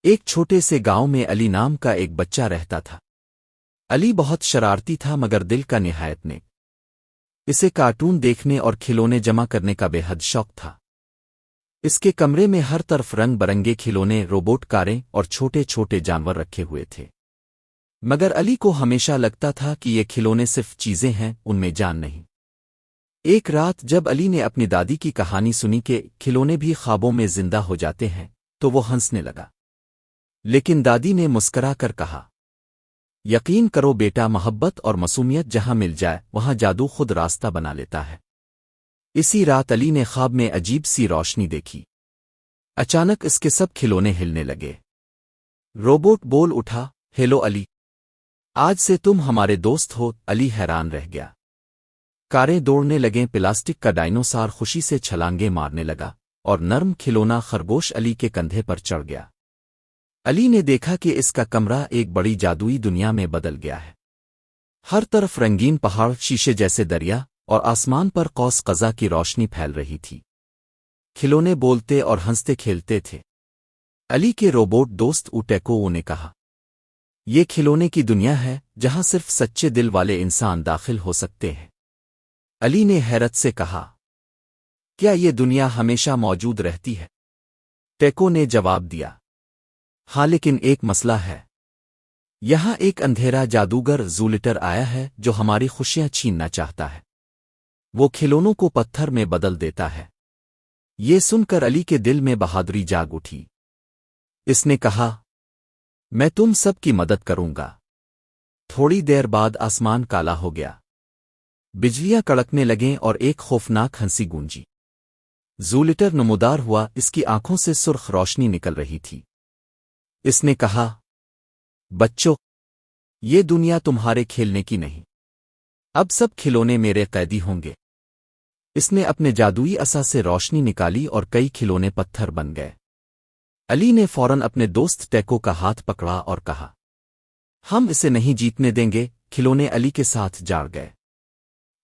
ایک چھوٹے سے گاؤں میں علی نام کا ایک بچہ رہتا تھا۔ علی بہت شرارتی تھا مگر دل کا نہایت نیک۔ اسے کارٹون دیکھنے اور کھلونے جمع کرنے کا بے حد شوق تھا۔ اس کے کمرے میں ہر طرف رنگ برنگے کھلونے، روبوٹ کاریں اور چھوٹے چھوٹے جانور رکھے ہوئے تھے، مگر علی کو ہمیشہ لگتا تھا کہ یہ کھلونے صرف چیزیں ہیں، ان میں جان نہیں۔ ایک رات جب علی نے اپنی دادی کی کہانی سنی کہ کھلونے بھی خوابوں میں زندہ ہو جاتے ہیں تو وہ ہنسنے لگا، لیکن دادی نے مسکرا کر کہا، یقین کرو بیٹا، محبت اور معصومیت جہاں مل جائے وہاں جادو خود راستہ بنا لیتا ہے۔ اسی رات علی نے خواب میں عجیب سی روشنی دیکھی۔ اچانک اس کے سب کھلونے ہلنے لگے۔ روبوٹ بول اٹھا، ہیلو علی، آج سے تم ہمارے دوست ہو۔ علی حیران رہ گیا۔ کاریں دوڑنے لگیں، پلاسٹک کا ڈائنوسار خوشی سے چھلانگیں مارنے لگا اور نرم کھلونا خرگوش علی کے کندھے پر چڑھ گیا۔ علی نے دیکھا کہ اس کا کمرہ ایک بڑی جادوئی دنیا میں بدل گیا ہے۔ ہر طرف رنگین پہاڑ، شیشے جیسے دریا اور آسمان پر قوس قزح کی روشنی پھیل رہی تھی۔ کھلونے بولتے اور ہنستے کھیلتے تھے۔ علی کے روبوٹ دوست اوٹیکو نے کہا، یہ کھلونے کی دنیا ہے جہاں صرف سچے دل والے انسان داخل ہو سکتے ہیں۔ علی نے حیرت سے کہا، کیا یہ دنیا ہمیشہ موجود رہتی ہے؟ ٹیکو نے جواب دیا، ہاں، لیکن ایک مسئلہ ہے۔ یہاں ایک اندھیرا جادوگر زولیٹر آیا ہے جو ہماری خوشیاں چھیننا چاہتا ہے۔ وہ کھلونوں کو پتھر میں بدل دیتا ہے۔ یہ سن کر علی کے دل میں بہادری جاگ اٹھی۔ اس نے کہا، میں تم سب کی مدد کروں گا۔ تھوڑی دیر بعد آسمان کالا ہو گیا، بجلیاں کڑکنے لگیں اور ایک خوفناک ہنسی گونجی۔ زولیٹر نمودار ہوا، اس کی آنکھوں سے سرخ روشنی نکل رہی تھی۔ اس نے کہا، بچوں، یہ دنیا تمہارے کھیلنے کی نہیں، اب سب کھلونے میرے قیدی ہوں گے۔ اس نے اپنے جادوئی عصا سے روشنی نکالی اور کئی کھلونے پتھر بن گئے۔ علی نے فوراً اپنے دوست ٹیکو کا ہاتھ پکڑا اور کہا، ہم اسے نہیں جیتنے دیں گے۔ کھلونے علی کے ساتھ جاڑ گئے۔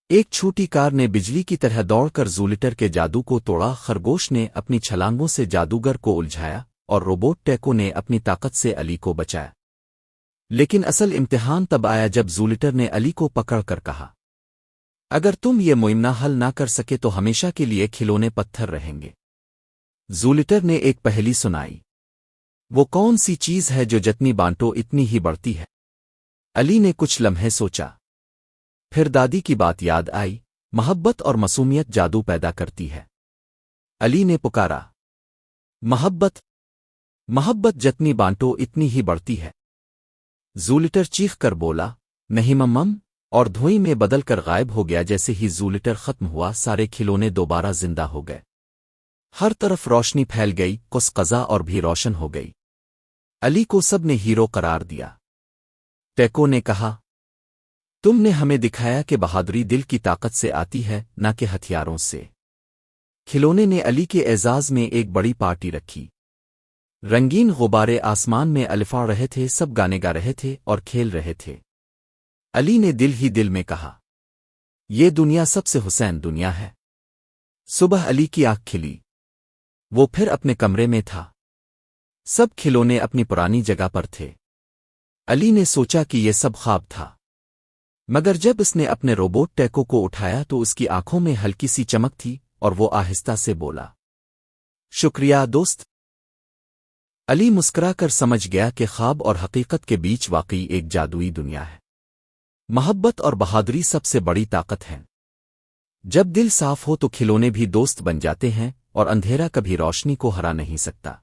ایک چھوٹی کار نے بجلی کی طرح دوڑ کر زولیٹر کے جادو کو توڑا، خرگوش نے اپنی چھلانگوں سے جادوگر کو الجھایا اور روبوٹ ٹیکو نے اپنی طاقت سے علی کو بچایا۔ لیکن اصل امتحان تب آیا جب زولیٹر نے علی کو پکڑ کر کہا، اگر تم یہ معاملہ حل نہ کر سکے تو ہمیشہ کے لیے کھلونے پتھر رہیں گے۔ زولیٹر نے ایک پہیلی سنائی، وہ کون سی چیز ہے جو جتنی بانٹو اتنی ہی بڑھتی ہے؟ علی نے کچھ لمحے سوچا، پھر دادی کی بات یاد آئی، محبت اور معصومیت جادو پیدا کرتی ہے۔ علی نے پکارا، محبت، محبت جتنی بانٹو اتنی ہی بڑھتی ہے۔ زولیٹر چیخ کر بولا، نہیں ممم، اور دھوئی میں بدل کر غائب ہو گیا۔ جیسے ہی زولیٹر ختم ہوا، سارے کھلونے دوبارہ زندہ ہو گئے۔ ہر طرف روشنی پھیل گئی، قوس قزح اور بھی روشن ہو گئی۔ علی کو سب نے ہیرو قرار دیا۔ ٹیکو نے کہا، تم نے ہمیں دکھایا کہ بہادری دل کی طاقت سے آتی ہے، نہ کہ ہتھیاروں سے۔ کھلونے نے علی کے اعزاز میں ایک بڑی پارٹی رکھی۔ رنگین غبارے آسمان میں الفا رہے تھے، سب گانے گا رہے تھے اور کھیل رہے تھے۔ علی نے دل ہی دل میں کہا، یہ دنیا سب سے حسین دنیا ہے۔ صبح علی کی آنکھ کھلی۔ وہ پھر اپنے کمرے میں تھا۔ سب کھلونے اپنی پرانی جگہ پر تھے۔ علی نے سوچا کہ یہ سب خواب تھا، مگر جب اس نے اپنے روبوٹ ٹیکو کو اٹھایا تو اس کی آنکھوں میں ہلکی سی چمک تھی اور وہ آہستہ سے بولا، شکریہ دوست۔ علی مسکرا کر سمجھ گیا کہ خواب اور حقیقت کے بیچ واقعی ایک جادوئی دنیا ہے۔ محبت اور بہادری سب سے بڑی طاقت ہے۔ جب دل صاف ہو تو کھلونے بھی دوست بن جاتے ہیں اور اندھیرا کبھی روشنی کو ہرا نہیں سکتا۔